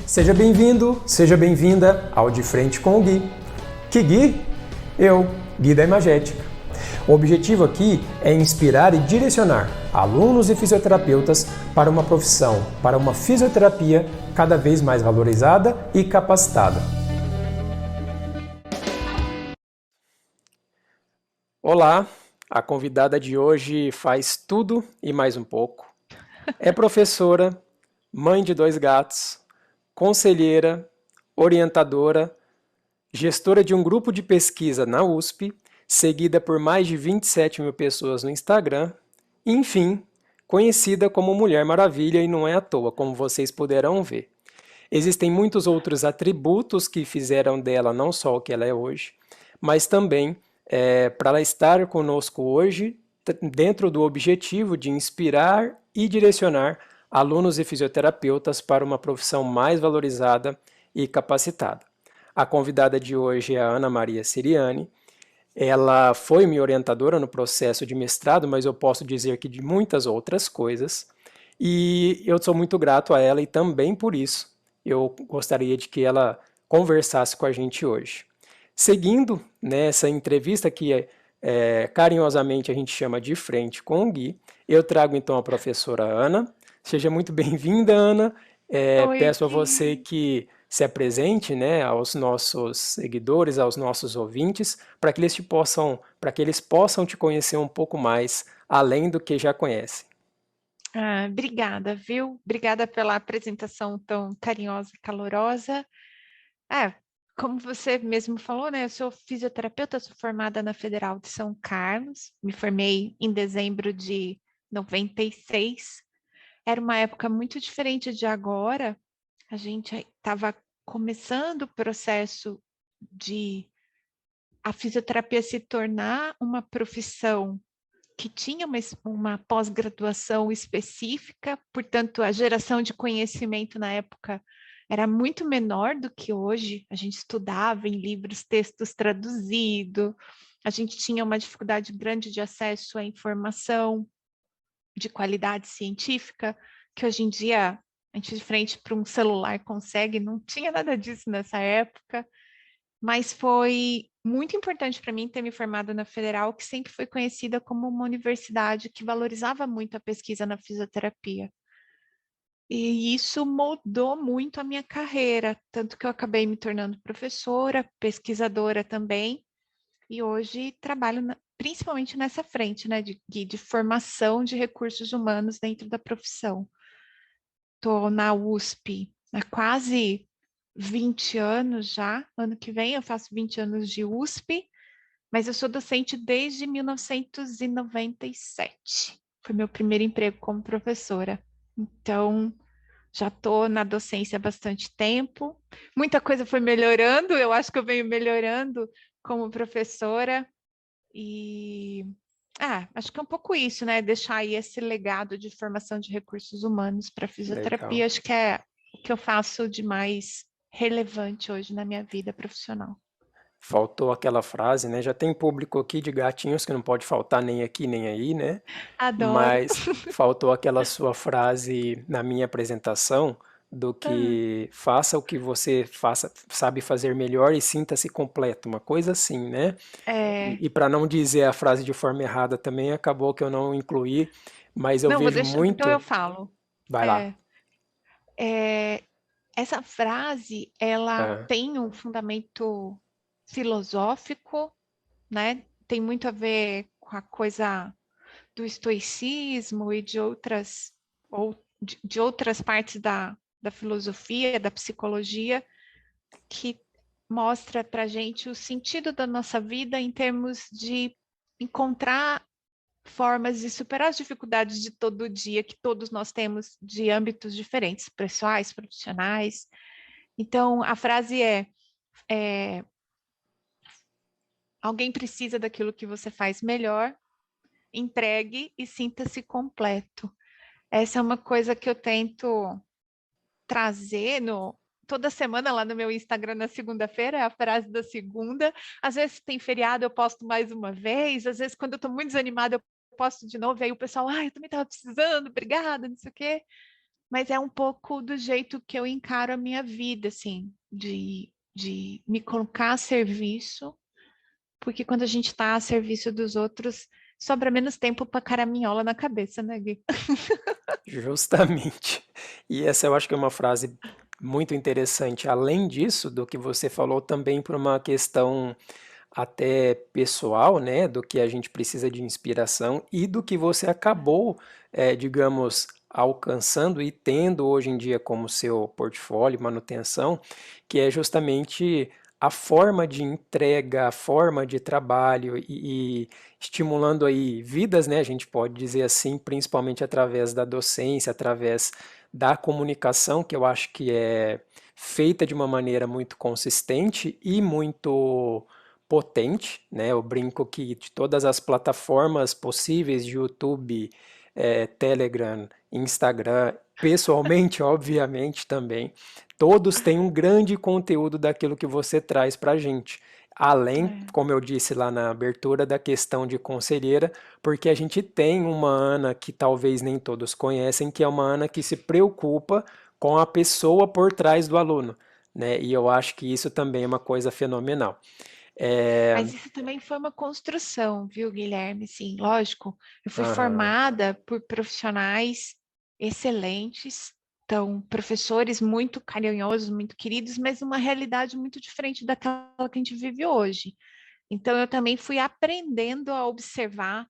Seja bem-vindo, seja bem-vinda ao De Frente com o Gui. Que Gui? Eu, Gui da Imagética. O objetivo aqui é inspirar e direcionar alunos e fisioterapeutas para uma profissão, para uma fisioterapia cada vez mais valorizada e capacitada. Olá, a convidada de hoje faz tudo e mais um pouco. É professora, mãe de 2 gatos, conselheira, orientadora, gestora de um grupo de pesquisa na USP, seguida por mais de 27 mil pessoas no Instagram, e, enfim, conhecida como Mulher Maravilha e não é à toa, como vocês puderão ver. Existem muitos outros atributos que fizeram dela não só o que ela é hoje, mas também para ela estar conosco hoje, dentro do objetivo de inspirar e direcionar alunos e fisioterapeutas para uma profissão mais valorizada e capacitada. A convidada de hoje é a Ana Maria Siriani. Ela foi minha orientadora no processo de mestrado, mas eu posso dizer que de muitas outras coisas. E eu sou muito grato a ela e também por isso eu gostaria de que ela conversasse com a gente hoje. Seguindo nessa entrevista que carinhosamente a gente chama de Frente com o Gui, eu trago então a professora Ana. Seja muito bem-vinda, Ana. Oi, Peço a você Gui. que se apresente, né, aos nossos seguidores, aos nossos ouvintes, para que eles possam te conhecer um pouco mais, além do que já conhecem. Obrigada, viu? Obrigada pela apresentação tão carinhosa e calorosa. É, como você mesmo falou, né? Eu sou fisioterapeuta, sou formada na Federal de São Carlos, me formei em dezembro de 96. Era uma época muito diferente de agora. A gente estava começando o processo de a fisioterapia se tornar uma profissão que tinha uma pós-graduação específica, portanto, a geração de conhecimento na época era muito menor do que hoje. A gente estudava em livros, textos traduzidos, a gente tinha uma dificuldade grande de acesso à informação de qualidade científica, que hoje em dia a gente de frente para um celular consegue, não tinha nada disso nessa época. Mas foi muito importante para mim ter me formado na Federal, que sempre foi conhecida como uma universidade que valorizava muito a pesquisa na fisioterapia. E isso moldou muito a minha carreira, tanto que eu acabei me tornando professora, pesquisadora também, e hoje trabalho principalmente nessa frente, né, de formação de recursos humanos dentro da profissão. Estou na USP há quase 20 anos já. Ano que vem eu faço 20 anos de USP, mas eu sou docente desde 1997. Foi meu primeiro emprego como professora. Então, já estou na docência há bastante tempo. Muita coisa foi melhorando, eu acho que eu venho melhorando como professora. E acho que é um pouco isso, né? Deixar aí esse legado de formação de recursos humanos para Legal. fisioterapia, acho que é o que eu faço de mais relevante hoje na minha vida profissional. Faltou aquela frase, né? Já tem público aqui de gatinhos que não pode faltar nem aqui nem aí, né? Adoro. Mas faltou aquela sua frase na minha apresentação do que faça o que você faça, sabe fazer melhor e sinta-se completo, uma coisa assim, né? É, E para não dizer a frase de forma errada também, acabou que eu não incluí, mas eu não, vou vejo deixar, então eu muito. falo. Vai lá. É, é, essa frase, ela Ah, tem um fundamento filosófico, né? Tem muito a ver com a coisa do estoicismo e de outras partes da filosofia, da psicologia, que mostra para a gente o sentido da nossa vida em termos de encontrar formas de superar as dificuldades de todo dia que todos nós temos de âmbitos diferentes, pessoais, profissionais. Então, a frase é alguém precisa daquilo que você faz melhor, entregue e sinta-se completo. Essa é uma coisa que eu tento trazer toda semana lá no meu Instagram na segunda-feira, é a frase da segunda. Às vezes tem feriado, eu posto mais uma vez, às vezes quando eu estou muito desanimada, eu posto de novo, e aí o pessoal, eu também estava precisando, obrigada, não sei o quê. mas é um pouco do jeito que eu encaro a minha vida, assim, de me colocar a serviço, porque quando a gente está a serviço dos outros, sobra menos tempo para caraminhola na cabeça, né, Gui? Justamente. E essa eu acho que é uma frase muito interessante. Além disso, do que você falou também por uma questão até pessoal, né, do que a gente precisa de inspiração e do que você acabou, digamos, alcançando e tendo hoje em dia como seu portfólio, manutenção, que é justamente a forma de entrega, a forma de trabalho e estimulando aí vidas, né, a gente pode dizer assim, principalmente através da docência, através da comunicação, que eu acho que é feita de uma maneira muito consistente e muito potente, né? Eu brinco que de todas as plataformas possíveis de YouTube, Telegram, Instagram, pessoalmente, obviamente também, todos têm um grande conteúdo daquilo que você traz para a gente. Além, É, como eu disse lá na abertura, da questão de conselheira, porque a gente tem uma Ana que talvez nem todos conhecem, que é uma Ana que se preocupa com a pessoa por trás do aluno, né? E eu acho que isso também é uma coisa fenomenal. É, mas isso também foi uma construção, viu, Guilherme? Sim, lógico. Eu fui aham, formada por profissionais excelentes, então, professores muito carinhosos, muito queridos, mas uma realidade muito diferente daquela que a gente vive hoje. Então, eu também fui aprendendo a observar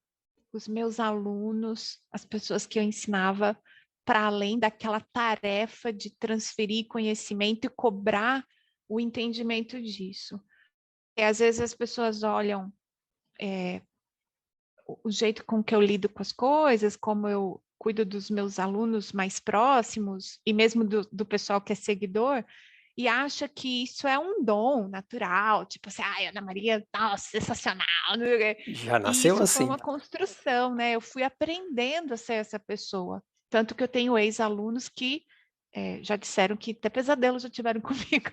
os meus alunos, as pessoas que eu ensinava, para além daquela tarefa de transferir conhecimento e cobrar o entendimento disso. E às vezes as pessoas olham o jeito com que eu lido com as coisas, como eu cuido dos meus alunos mais próximos e mesmo do pessoal que é seguidor, e acha que isso é um dom natural, tipo assim, ai, Ana Maria, nossa, sensacional. já E nasceu isso foi assim. uma construção, né? Eu fui aprendendo a ser essa pessoa. Tanto que eu tenho ex-alunos que já disseram que até pesadelo já tiveram comigo.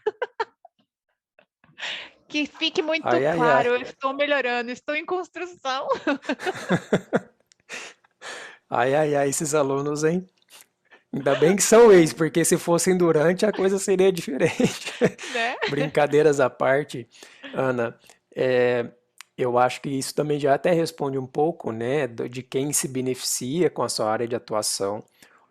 Que fique muito Ai, ai, ai. claro, eu estou melhorando, estou em construção, Ai, ai, ai, esses alunos, hein? Ainda bem que são ex, porque se fossem durante a coisa seria diferente. né? Brincadeiras à parte, Ana, é, eu acho que isso também já até responde um pouco, né, de quem se beneficia com a sua área de atuação.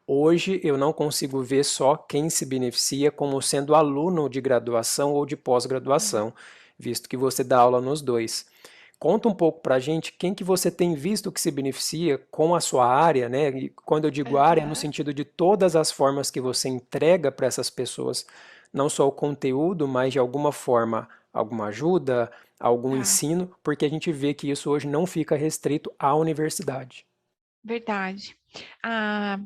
Hoje eu não consigo ver só quem se beneficia como sendo aluno de graduação ou de É. pós-graduação, visto que você dá aula nos dois. Conta um pouco para a gente quem que você tem visto que se beneficia com a sua área, né? E quando eu digo área, é no Aham. sentido de todas as formas que você entrega para essas pessoas, não só o conteúdo, mas de alguma forma, alguma ajuda, algum Tá, ensino, porque a gente vê que isso hoje não fica restrito à universidade. verdade. Ah,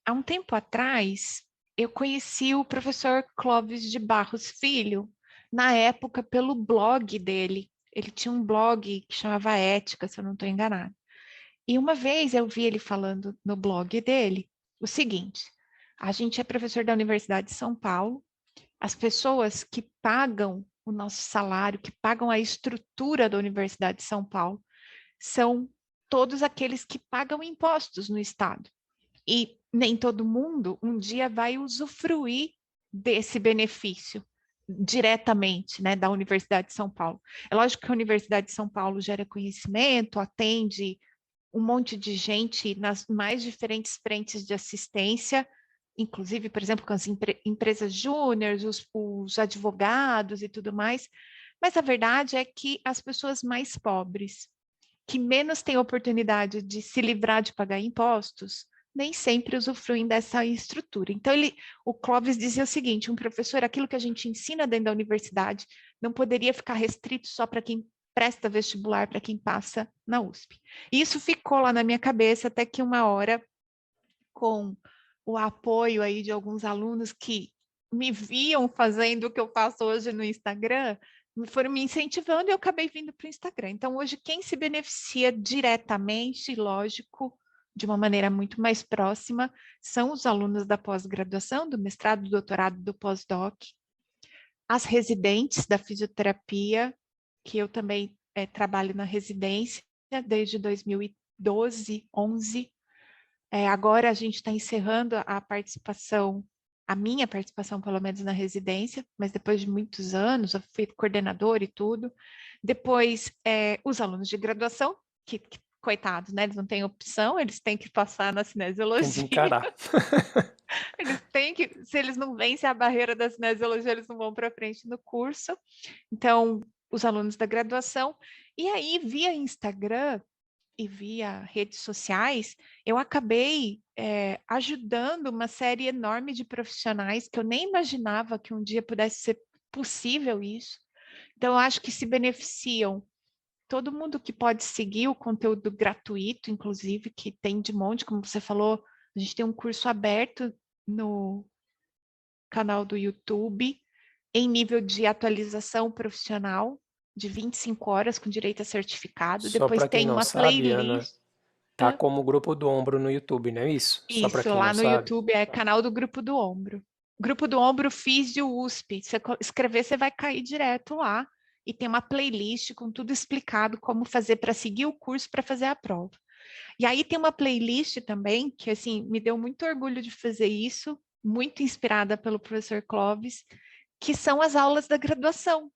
há um tempo atrás, eu conheci o professor Clóvis de Barros Filho, na época pelo blog dele. Ele tinha um blog que chamava Ética, se eu não estou enganada. E uma vez eu vi ele falando no blog dele o seguinte: a gente é professor da Universidade de São Paulo, as pessoas que pagam o nosso salário, que pagam a estrutura da Universidade de São Paulo, são todos aqueles que pagam impostos no Estado. E nem todo mundo um dia vai usufruir desse benefício diretamente, né, da Universidade de São Paulo. É lógico que a Universidade de São Paulo gera conhecimento, atende um monte de gente nas mais diferentes frentes de assistência, inclusive, por exemplo, com as empresas júniores, os advogados e tudo mais, mas a verdade é que as pessoas mais pobres, que menos têm oportunidade de se livrar de pagar impostos, nem sempre usufruem dessa estrutura. Então, o Clóvis dizia o seguinte: um professor, aquilo que a gente ensina dentro da universidade, não poderia ficar restrito só para quem presta vestibular, para quem passa na USP. E isso ficou lá na minha cabeça até que uma hora, com o apoio aí de alguns alunos que me viam fazendo o que eu faço hoje no Instagram, foram me incentivando e eu acabei vindo para o Instagram. Então, hoje, quem se beneficia diretamente, lógico, de uma maneira muito mais próxima, são os alunos da pós-graduação, do mestrado, do doutorado, do pós-doc, as residentes da fisioterapia, que eu também trabalho na residência desde 2012, 11, Agora a gente está encerrando a participação, a minha participação, pelo menos na residência, mas depois de muitos anos, eu fui coordenadora e tudo. Depois, os alunos de graduação, que coitados, né? Eles não têm opção, eles têm que passar na Tem de cinesiologia. encarar. Eles têm que, se eles não vencem a barreira da cinesiologia, eles não vão para frente no curso. Então, os alunos da graduação. E aí, via Instagram e via redes sociais, eu acabei ajudando uma série enorme de profissionais que eu nem imaginava que um dia pudesse ser possível isso. Então, eu acho que se beneficiam todo mundo que pode seguir o conteúdo gratuito, inclusive, que tem de monte, como você falou, a gente tem um curso aberto no canal do YouTube, em nível de atualização profissional, de 25 horas com direito a certificado. Só Depois para quem tem não uma sabe, Ana, playlist. tá como Grupo do Ombro no YouTube, não é isso? Só para Isso, quem não lá no sabe. YouTube é canal do Grupo do Ombro. Grupo do Ombro Físio USP. Se você escrever, você vai cair direto lá. E tem uma playlist com tudo explicado como fazer para seguir o curso para fazer a prova. E aí tem uma playlist também que assim me deu muito orgulho de fazer isso, muito inspirada pelo professor Clóvis, que são as aulas da graduação.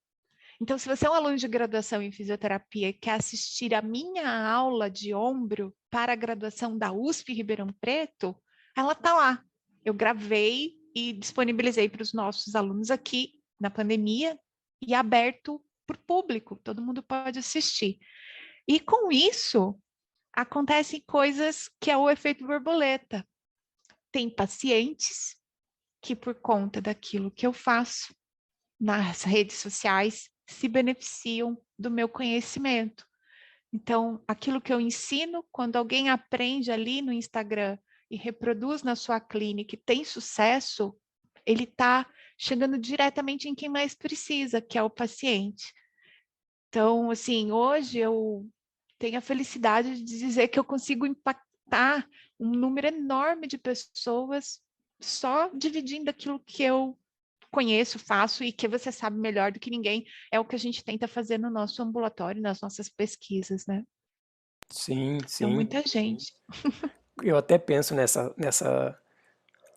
Então, se você é um aluno de graduação em fisioterapia e quer assistir a minha aula de ombro para a graduação da USP Ribeirão Preto, ela está lá. Eu gravei e disponibilizei para os nossos alunos aqui na pandemia e aberto para o público, todo mundo pode assistir. E com isso, acontecem coisas que é o efeito borboleta. Tem pacientes que, por conta daquilo que eu faço nas redes sociais, se beneficiam do meu conhecimento. Então, aquilo que eu ensino, quando alguém aprende ali no Instagram e reproduz na sua clínica e tem sucesso, ele está chegando diretamente em quem mais precisa, que é o paciente. Então, assim, hoje eu tenho a felicidade de dizer que eu consigo impactar um número enorme de pessoas só dividindo aquilo que eu conheço, faço e que você sabe melhor do que ninguém, é o que a gente tenta fazer no nosso ambulatório, nas nossas pesquisas, né? Sim, Então, sim. muita gente. Eu até penso nessa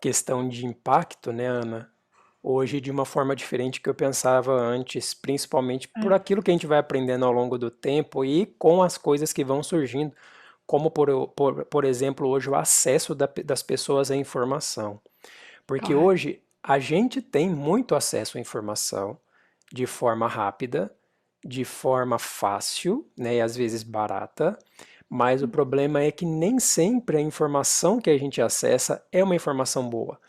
questão de impacto, né, Ana? Hoje de uma forma diferente que eu pensava antes, principalmente por É, aquilo que a gente vai aprendendo ao longo do tempo e com as coisas que vão surgindo, como por exemplo hoje o acesso das pessoas à informação. Porque claro. hoje a gente tem muito acesso à informação de forma rápida, de forma fácil, né, e às vezes barata, mas o problema é que nem sempre a informação que a gente acessa é uma informação boa.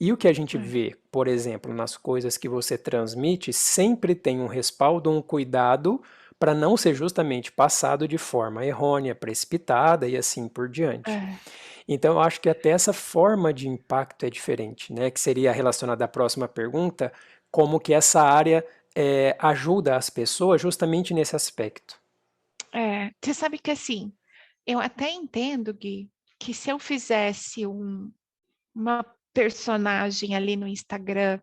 E o que a gente É, vê, por exemplo, nas coisas que você transmite, sempre tem um respaldo, um cuidado para não ser justamente passado de forma errônea, precipitada e assim por diante. é, Então, eu acho que até essa forma de impacto é diferente, né? Que seria relacionada à próxima pergunta, como que essa área ajuda as pessoas justamente nesse aspecto. Você sabe que assim, eu até entendo, Gui, que se eu fizesse uma personagem ali no Instagram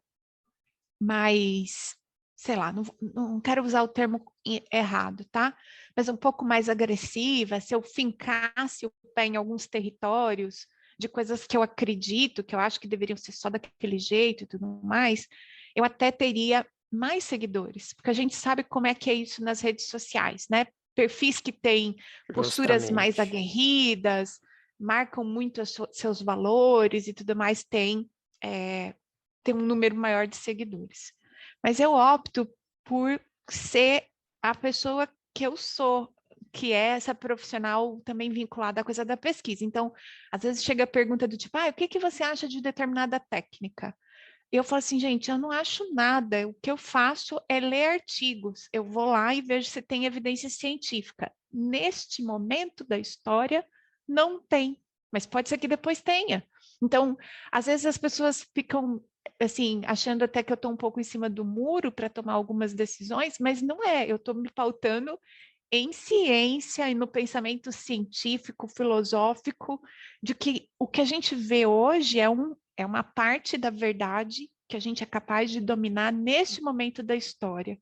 mais, sei lá, não quero usar o termo errado, tá? Mas um pouco mais agressiva, se eu fincasse o pé em alguns territórios de coisas que eu acredito, que eu acho que deveriam ser só daquele jeito e tudo mais, eu até teria mais seguidores, porque a gente sabe como é que é isso nas redes sociais, né? Perfis que têm posturas mais Justamente. aguerridas, marcam muito seus valores e tudo mais, ter um número maior de seguidores. Mas eu opto por ser a pessoa que eu sou, que é essa profissional também vinculada à coisa da pesquisa. Então, às vezes chega a pergunta do tipo, o que você acha de determinada técnica? Eu falo assim, gente, eu não acho nada. O que eu faço é ler artigos. Eu vou lá e vejo se tem evidência científica. Neste momento da história, não tem, mas pode ser que depois tenha. Então, às vezes as pessoas ficam assim, achando até que eu estou um pouco em cima do muro para tomar algumas decisões, mas não é. Eu estou me pautando em ciência e no pensamento científico, filosófico, de que o que a gente vê hoje é uma parte da verdade que a gente é capaz de dominar neste momento da história,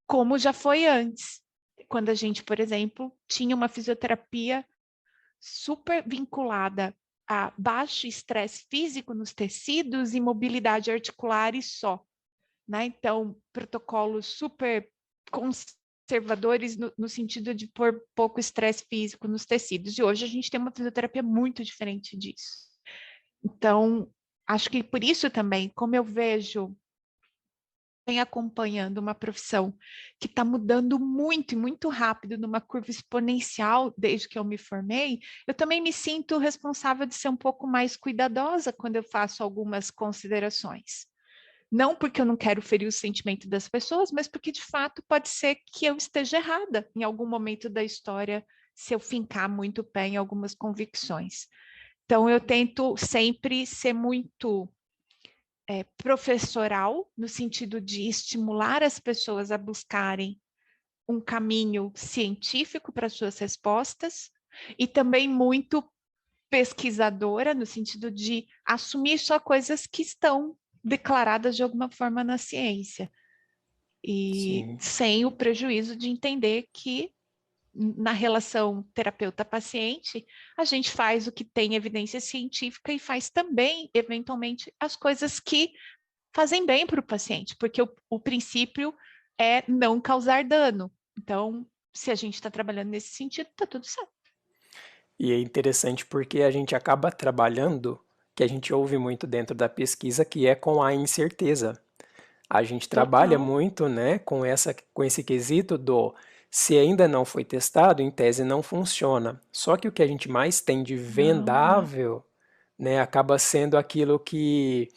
como já foi antes, quando a gente, por exemplo, tinha uma fisioterapia super vinculada a baixo estresse físico nos tecidos e mobilidade articular e só, né? Então, protocolos super conservadores no sentido de pôr pouco estresse físico nos tecidos. E hoje a gente tem uma fisioterapia muito diferente disso. Então, acho que por isso também, como eu vejo vem acompanhando uma profissão que está mudando muito e muito rápido, numa curva exponencial desde que eu me formei, eu também me sinto responsável de ser um pouco mais cuidadosa quando eu faço algumas considerações. Não porque eu não quero ferir o sentimento das pessoas, mas porque de fato pode ser que eu esteja errada em algum momento da história se eu fincar muito pé em algumas convicções. Então eu tento sempre ser muito professoral, no sentido de estimular as pessoas a buscarem um caminho científico para suas respostas, e também muito pesquisadora, no sentido de assumir só coisas que estão declaradas de alguma forma na ciência, e Sim. sem o prejuízo de entender que na relação terapeuta-paciente, a gente faz o que tem evidência científica e faz também, eventualmente, as coisas que fazem bem para o paciente, porque o princípio é não causar dano. Então, se a gente está trabalhando nesse sentido, está tudo certo. E é interessante porque a gente acaba trabalhando, que a gente ouve muito dentro da pesquisa, que é com a incerteza. A gente trabalha Total. muito, né, com esse quesito do se ainda não foi testado, em tese não funciona. Só que o que a gente mais tem de Não, é. vendável, né, acaba sendo aquilo que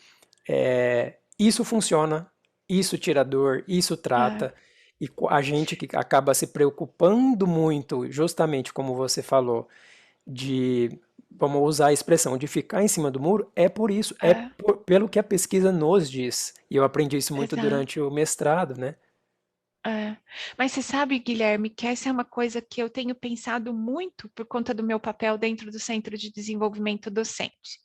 isso funciona, isso tira dor, isso É, trata. E a gente que acaba se preocupando muito, justamente como você falou, de, vamos usar a expressão, de ficar em cima do muro, é por isso, é, pelo que a pesquisa nos diz. E eu aprendi isso muito exato. durante o mestrado, né? É. Mas você sabe, Guilherme, que essa é uma coisa que eu tenho pensado muito por conta do meu papel dentro do Centro de Desenvolvimento Docente.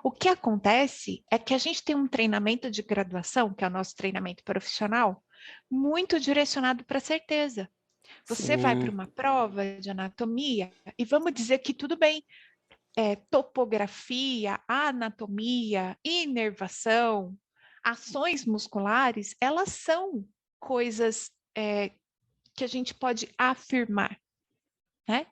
O que acontece é que a gente tem um treinamento de graduação, que é o nosso treinamento profissional, muito direcionado para a certeza. Você vai para Sim, uma prova de anatomia e vamos dizer que tudo bem, topografia, anatomia, inervação, ações musculares, elas são coisas que a gente pode afirmar, né?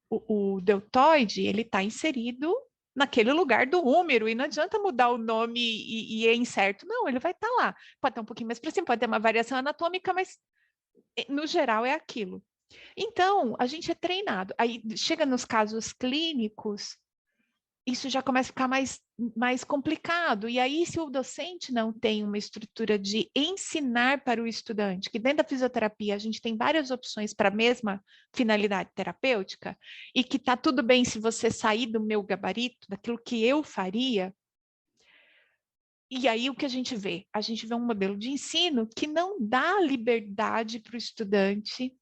O deltoide, ele está inserido naquele lugar do úmero, e não adianta mudar o nome e é incerto. Não, ele vai estar lá. Pode estar um pouquinho mais para cima, pode ter uma variação anatômica, mas no geral é aquilo. Então, a gente é treinado. Aí chega nos casos clínicos, isso já começa a ficar mais complicado. E aí, se o docente não tem uma estrutura de ensinar para o estudante, que dentro da fisioterapia a gente tem várias opções para a mesma finalidade terapêutica, e que está tudo bem se você sair do meu gabarito, daquilo que eu faria, e aí o que a gente vê? A gente vê um modelo de ensino que não dá liberdade para o estudante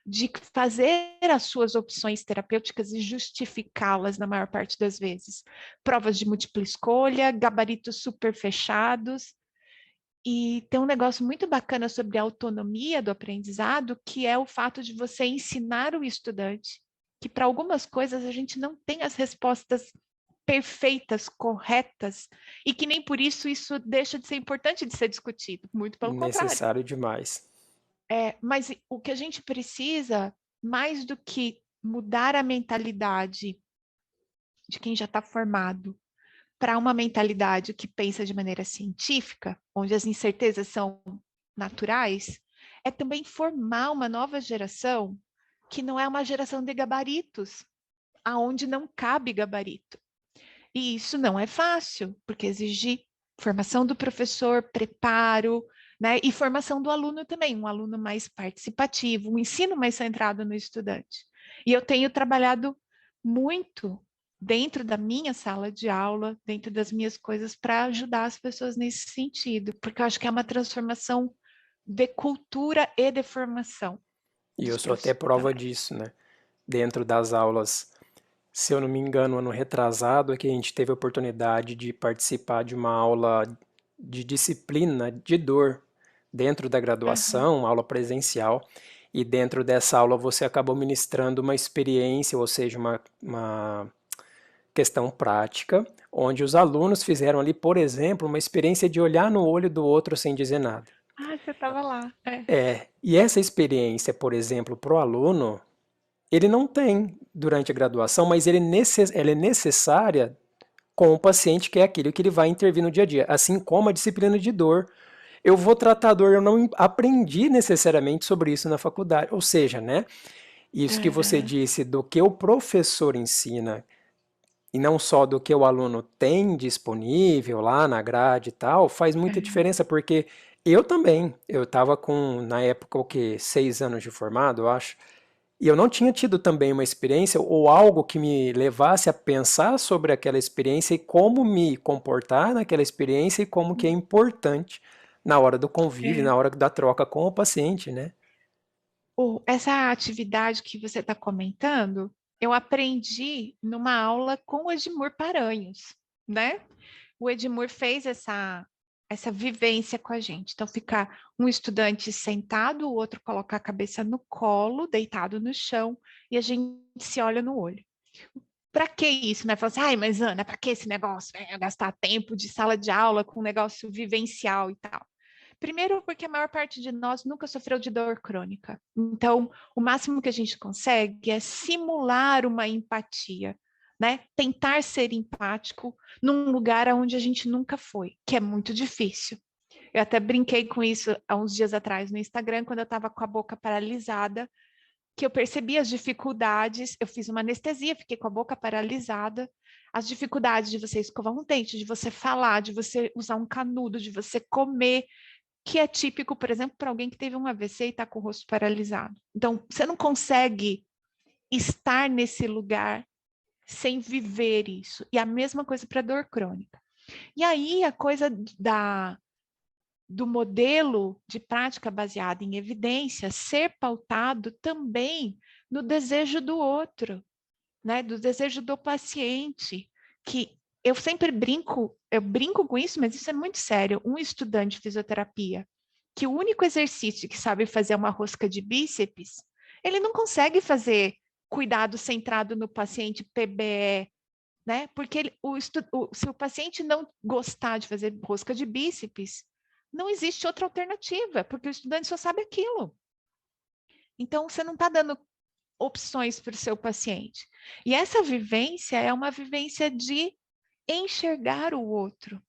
de fazer as suas opções terapêuticas e justificá-las na maior parte das vezes. Provas de múltipla escolha, gabaritos super fechados. E tem um negócio muito bacana sobre a autonomia do aprendizado, que é o fato de você ensinar o estudante que para algumas coisas a gente não tem as respostas perfeitas, corretas, e que nem por isso isso deixa de ser importante de ser discutido, muito pelo contrário. necessário demais. Mas o que a gente precisa, mais do que mudar a mentalidade de quem já está formado para uma mentalidade que pensa de maneira científica, onde as incertezas são naturais, é também formar uma nova geração que não é uma geração de gabaritos, aonde não cabe gabarito. E isso não é fácil, porque exige formação do professor, preparo, né? E formação do aluno também, um aluno mais participativo, um ensino mais centrado no estudante. E eu tenho trabalhado muito dentro da minha sala de aula, dentro das minhas coisas, para ajudar as pessoas nesse sentido, porque eu acho que é uma transformação de cultura e de formação E eu dos sou até prova profissionais. disso, né? Dentro das aulas, se eu não me engano, ano retrasado, é que a gente teve a oportunidade de participar de uma aula de disciplina de dor dentro da Uhum. graduação, aula presencial, e dentro dessa aula você acabou ministrando uma experiência, ou seja, questão prática, onde os alunos fizeram ali, por exemplo, uma experiência de olhar no olho do outro sem dizer nada. Ah, você estava lá. É. E essa experiência, por exemplo, para o aluno, ele não tem durante a graduação, mas ela é necessária com o paciente, que é aquele que ele vai intervir no dia a dia. Assim como a disciplina de dor. Eu vou tratar dor, eu não aprendi necessariamente sobre isso na faculdade. Ou seja, né? Isso que você Aham. disse do que o professor ensina e não só do que o aluno tem disponível lá na grade e tal, faz muita É. diferença, porque eu também, eu estava com, na época, o que, 6 anos de formado, eu acho, e eu não tinha tido também uma experiência ou algo que me levasse a pensar sobre aquela experiência e como me comportar naquela experiência e como que é importante na hora do convívio, É. na hora da troca com o paciente, né? Essa atividade que você está comentando, eu aprendi numa aula com o Edmur Paranhos, né? O Edmur fez essa vivência com a gente. Então, ficar um estudante sentado, o outro colocar a cabeça no colo, deitado no chão, e a gente se olha no olho. Para que isso, né? Fala assim, ai, mas Ana, para que esse negócio? É, gastar tempo de sala de aula com um negócio vivencial e tal. Primeiro, porque a maior parte de nós nunca sofreu de dor crônica. Então, o máximo que a gente consegue é simular uma empatia, né? Tentar ser empático num lugar onde a gente nunca foi, que é muito difícil. Eu até brinquei com isso há uns dias atrás no Instagram, quando eu estava com a boca paralisada, que eu percebi as dificuldades, eu fiz uma anestesia, fiquei com a boca paralisada, as dificuldades de você escovar um dente, de você falar, de você usar um canudo, de você comer, que é típico, por exemplo, para alguém que teve um AVC e está com o rosto paralisado. Então, você não consegue estar nesse lugar sem viver isso. E a mesma coisa para dor crônica. E aí, a coisa do modelo de prática baseada em evidência ser pautado também no desejo do outro, né? Do desejo do paciente, que eu sempre brinco, eu brinco com isso, mas isso é muito sério. Um estudante de fisioterapia que o único exercício que sabe fazer é uma rosca de bíceps, ele não consegue fazer cuidado centrado no paciente PBE, né? Porque se o paciente não gostar de fazer rosca de bíceps, não existe outra alternativa, porque o estudante só sabe aquilo. Então, você não está dando opções para o seu paciente. E essa vivência é uma vivência de enxergar o outro,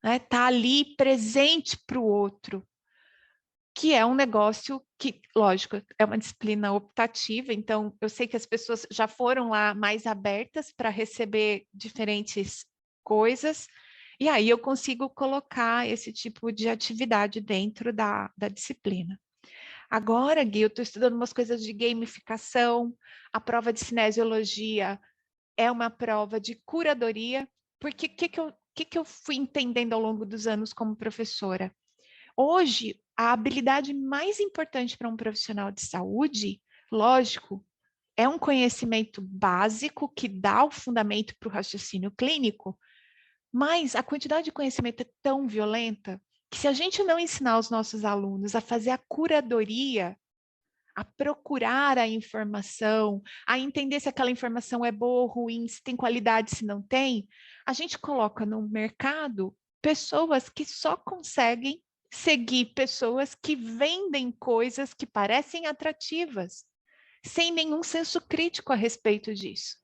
né? Tá ali presente para o outro, que é um negócio que, lógico, é uma disciplina optativa, então eu sei que as pessoas já foram lá mais abertas para receber diferentes coisas, e aí eu consigo colocar esse tipo de atividade dentro da disciplina. Agora, Gui, eu estou estudando umas coisas de gamificação, a prova de cinesiologia é uma prova de curadoria, porque o que eu fui entendendo ao longo dos anos como professora? Hoje, a habilidade mais importante para um profissional de saúde, lógico, é um conhecimento básico que dá o fundamento para o raciocínio clínico, mas a quantidade de conhecimento é tão violenta que se a gente não ensinar os nossos alunos a fazer a curadoria, a procurar a informação, a entender se aquela informação é boa ou ruim, se tem qualidade, se não tem, a gente coloca no mercado pessoas que só conseguem seguir pessoas que vendem coisas que parecem atrativas, sem nenhum senso crítico a respeito disso.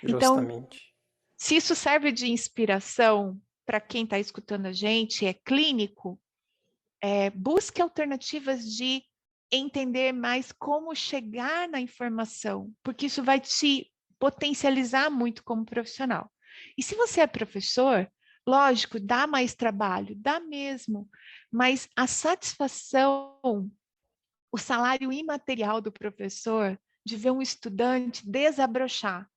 Então, Justamente. se isso serve de inspiração para quem está escutando a gente, é clínico, busque alternativas de entender mais como chegar na informação, porque isso vai te potencializar muito como profissional. E se você é professor, lógico, dá mais trabalho, dá mesmo, mas a satisfação, o salário imaterial do professor de ver um estudante desabrochar,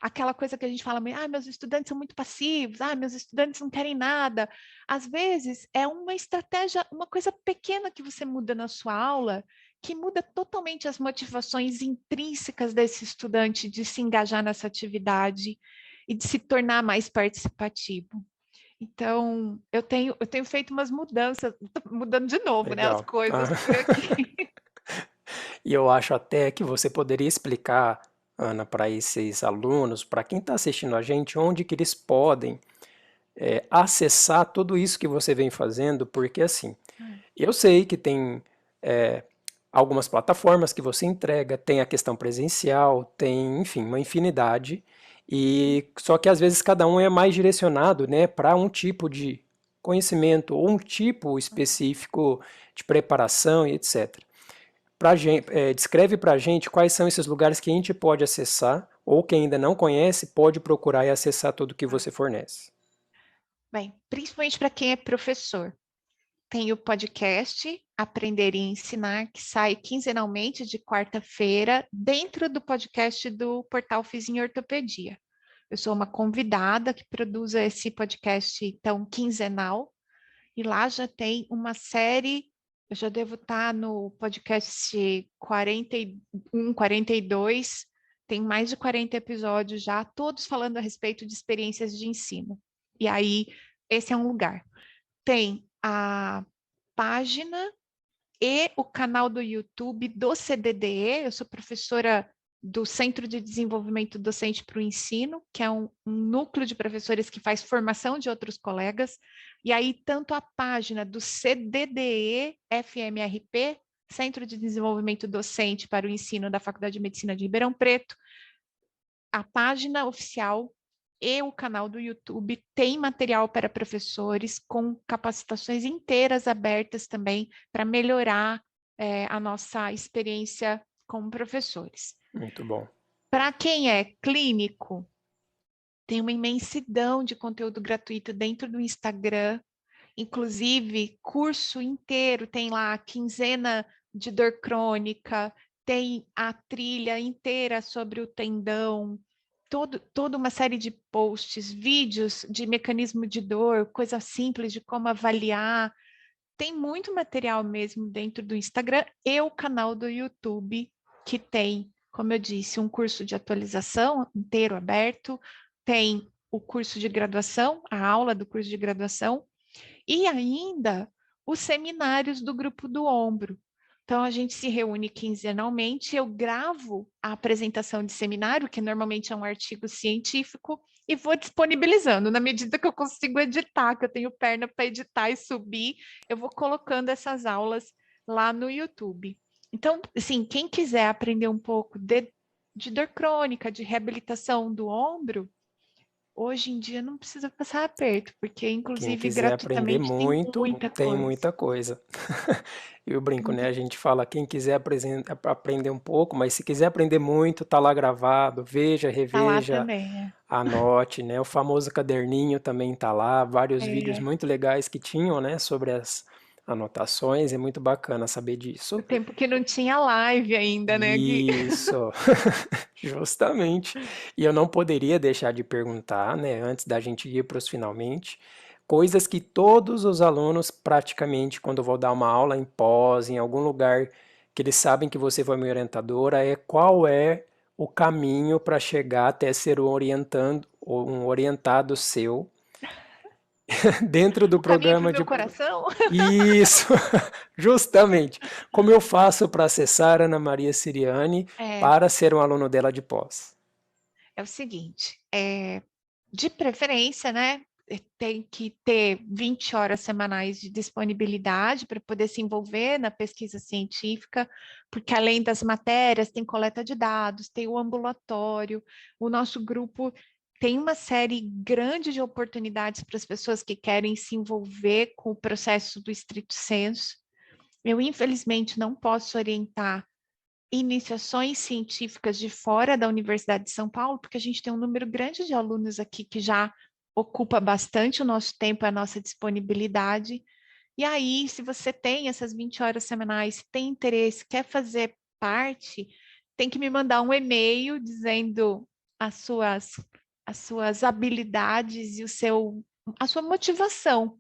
aquela coisa que a gente fala, meus estudantes são muito passivos, meus estudantes não querem nada. Às vezes é uma estratégia, uma coisa pequena que você muda na sua aula, que muda totalmente as motivações intrínsecas desse estudante de se engajar nessa atividade e de se tornar mais participativo. Então, eu tenho feito umas mudanças, mudando de novo, né, as Legal. coisas por aqui. E eu acho até que você poderia explicar Ana, para esses alunos, para quem está assistindo a gente, onde que eles podem acessar tudo isso que você vem fazendo? Porque assim, Hum. eu sei que tem é, algumas plataformas que você entrega, tem a questão presencial, tem, enfim, uma infinidade, e só que às vezes cada um é mais direcionado, né, para um tipo de conhecimento ou um tipo específico de preparação e etc. Descreve para a gente quais são esses lugares que a gente pode acessar, ou quem ainda não conhece, pode procurar e acessar tudo que Ah, você fornece. bem, principalmente para quem é professor. Tem o podcast Aprender e Ensinar, que sai quinzenalmente de quarta-feira, dentro do podcast do portal Fiz em Ortopedia. Eu sou uma convidada que produz esse podcast, então, quinzenal, e lá já tem uma série, eu já devo estar no podcast 41, 42, tem mais de 40 episódios já, todos falando a respeito de experiências de ensino. E aí, esse é um lugar. Tem a página e o canal do YouTube do CDDE. Eu sou professora do Centro de Desenvolvimento Docente para o Ensino, que é um núcleo de professores que faz formação de outros colegas. E aí, tanto a página do CDDE FMRP, Centro de Desenvolvimento Docente para o Ensino da Faculdade de Medicina de Ribeirão Preto, a página oficial e o canal do YouTube tem material para professores com capacitações inteiras abertas também para melhorar a nossa experiência como professores. Muito bom. Para quem é clínico, tem uma imensidão de conteúdo gratuito dentro do Instagram, inclusive curso inteiro, tem lá a quinzena de dor crônica, tem a trilha inteira sobre o tendão, toda uma série de posts, vídeos de mecanismo de dor, coisa simples de como avaliar. Tem muito material mesmo dentro do Instagram e o canal do YouTube, que tem, como eu disse, um curso de atualização inteiro aberto, tem o curso de graduação, a aula do curso de graduação, e ainda os seminários do Grupo do Ombro. Então, a gente se reúne quinzenalmente, eu gravo a apresentação de seminário, que normalmente é um artigo científico, e vou disponibilizando. Na medida que eu consigo editar, que eu tenho perna para editar e subir, eu vou colocando essas aulas lá no YouTube. Então, assim, quem quiser aprender um pouco de dor crônica, de reabilitação do ombro, hoje em dia não precisa passar aperto, porque Quem inclusive quiser aprender gratuitamente tem muito, muita tem coisa. muita coisa. Eu brinco, né? Muita... A gente fala, quem quiser aprender um pouco, mas se quiser aprender muito, tá lá gravado, veja, Tá lá reveja, também, anote, né? O famoso caderninho também tá lá, vários vídeos é. muito legais que tinham, né, sobre as anotações, é muito bacana saber O disso. tempo que não tinha live ainda, né, Gui? Isso, justamente. E eu não poderia deixar de perguntar, né, antes da gente ir para os finalmente, coisas que todos os alunos, praticamente, quando eu vou dar uma aula em pós, em algum lugar que eles sabem que você foi minha orientadora, é qual é o caminho para chegar até ser um orientado seu dentro do O caminho para o programa meu de. coração Isso, justamente. Como eu faço para acessar Ana Maria Siriani é, para ser um aluno dela de pós? é o seguinte, de preferência, né, tem que ter 20 horas semanais de disponibilidade para poder se envolver na pesquisa científica, porque além das matérias, tem coleta de dados, tem o ambulatório, o nosso grupo tem uma série grande de oportunidades para as pessoas que querem se envolver com o processo do estrito sensu. Eu, infelizmente, não posso orientar iniciações científicas de fora da Universidade de São Paulo, porque a gente tem um número grande de alunos aqui que já ocupa bastante o nosso tempo, a nossa disponibilidade. E aí, se você tem essas 20 horas semanais, tem interesse, quer fazer parte, tem que me mandar um e-mail dizendo as suas, as suas habilidades e a sua motivação.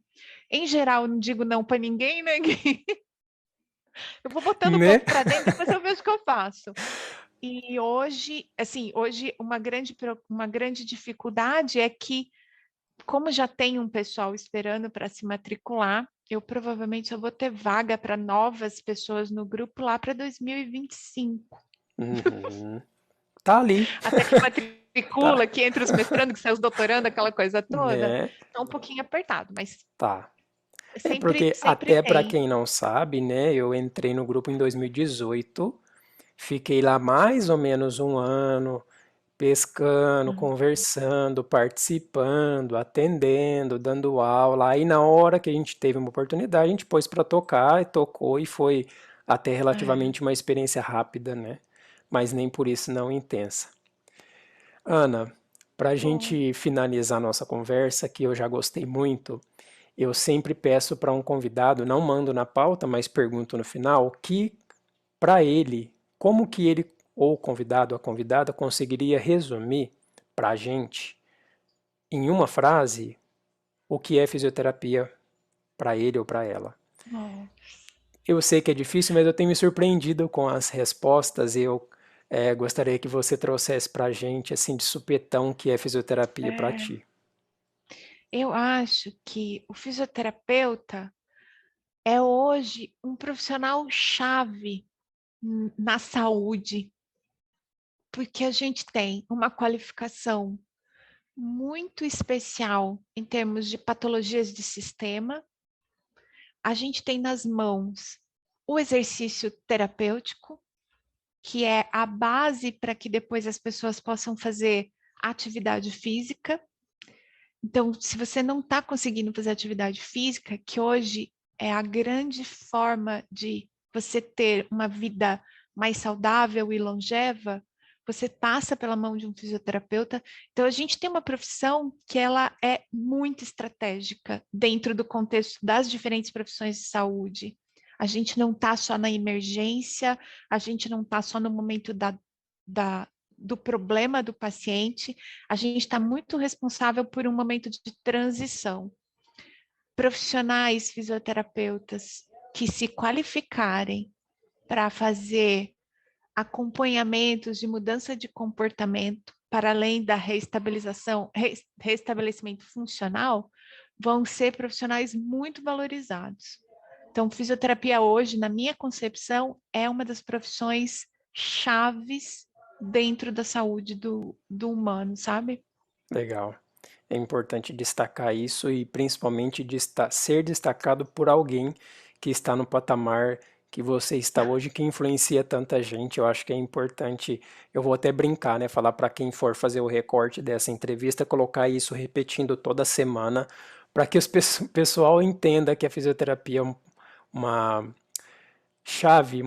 Em geral, eu não digo não para ninguém, né, Gui? Eu vou botando o Né? povo para dentro, depois eu vejo o que eu faço. E hoje, assim, hoje uma grande dificuldade é que, como já tem um pessoal esperando para se matricular, eu provavelmente só vou ter vaga para novas pessoas no grupo lá para 2025. Uhum. Tá ali, Até que matricula, tá, que entre os mestrandos, que sai os doutorando, aquela coisa toda. né? Tá um pouquinho apertado, mas Tá. É sempre, porque sempre até para tem. quem não sabe, né, eu entrei no grupo em 2018, fiquei lá mais ou menos um ano, pescando, Hum, conversando, participando, atendendo, dando aula. Aí na hora que a gente teve uma oportunidade, a gente pôs para tocar e tocou e foi até é, relativamente uma experiência rápida, né? Mas nem por isso não intensa. Ana, para a bom. gente finalizar nossa conversa, que eu já gostei muito, eu sempre peço para um convidado, não mando na pauta, mas pergunto no final, que para ele, como que ele ou o convidado, a convidada, conseguiria resumir para a gente, em uma frase, o que é fisioterapia para ele ou para ela. Bom, Eu sei que é difícil, mas eu tenho me surpreendido com as respostas e eu gostaria que você trouxesse para a gente, assim, de supetão, o que é fisioterapia para é, ti. eu acho que o fisioterapeuta é hoje um profissional chave na saúde, porque a gente tem uma qualificação muito especial em termos de patologias de sistema. A gente tem nas mãos o exercício terapêutico, que é a base para que depois as pessoas possam fazer atividade física. Então, se você não está conseguindo fazer atividade física, que hoje é a grande forma de você ter uma vida mais saudável e longeva, você passa pela mão de um fisioterapeuta. Então, a gente tem uma profissão que ela é muito estratégica dentro do contexto das diferentes profissões de saúde. A gente não está só na emergência, a gente não está só no momento da, do problema do paciente, a gente está muito responsável por um momento de transição. Profissionais fisioterapeutas que se qualificarem para fazer acompanhamentos de mudança de comportamento para além da restabelecimento funcional, vão ser profissionais muito valorizados. Então, fisioterapia hoje, na minha concepção, é uma das profissões chaves dentro da saúde do humano, sabe? Legal. É importante destacar isso e principalmente ser destacado por alguém que está no patamar que você está hoje, que influencia tanta gente. Eu acho que é importante. Eu vou até brincar, né? Falar para quem for fazer o recorte dessa entrevista, colocar isso repetindo toda semana, para que o pessoal entenda que a fisioterapia é uma chave,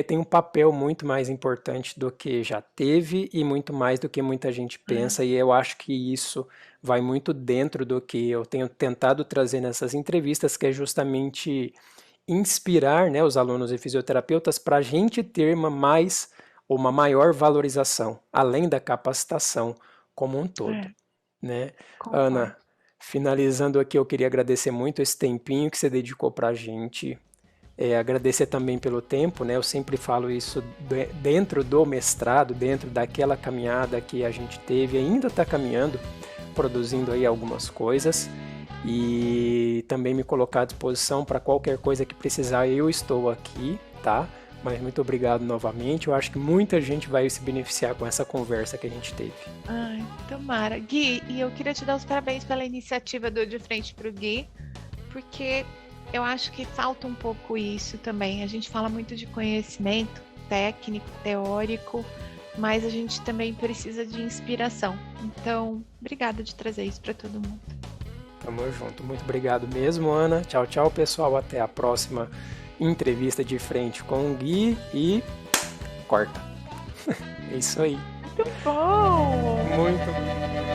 tem um papel muito mais importante do que já teve e muito mais do que muita gente É, pensa, e eu acho que isso vai muito dentro do que eu tenho tentado trazer nessas entrevistas, que é justamente inspirar, né, os alunos e fisioterapeutas para a gente ter uma maior valorização, além da capacitação como um todo, é, né? Ana, concordo. finalizando aqui, eu queria agradecer muito esse tempinho que você dedicou para a gente. Agradecer também pelo tempo, né? Eu sempre falo isso dentro do mestrado, dentro daquela caminhada que a gente teve, ainda está caminhando, produzindo aí algumas coisas e também me colocar à disposição para qualquer coisa que precisar, eu estou aqui, tá? Mas muito obrigado novamente. Eu acho que muita gente vai se beneficiar com essa conversa que a gente teve. Ai, tomara. Gui, e eu queria te dar os parabéns pela iniciativa do De Frente para o Gui, porque eu acho que falta um pouco isso também. A gente fala muito de conhecimento técnico, teórico, mas a gente também precisa de inspiração. Então, obrigada de trazer isso para todo mundo. Tamo junto. Muito obrigado mesmo, Ana. Tchau, tchau, pessoal. Até a próxima entrevista de frente com o Gui e corta. É isso aí. Muito bom! Muito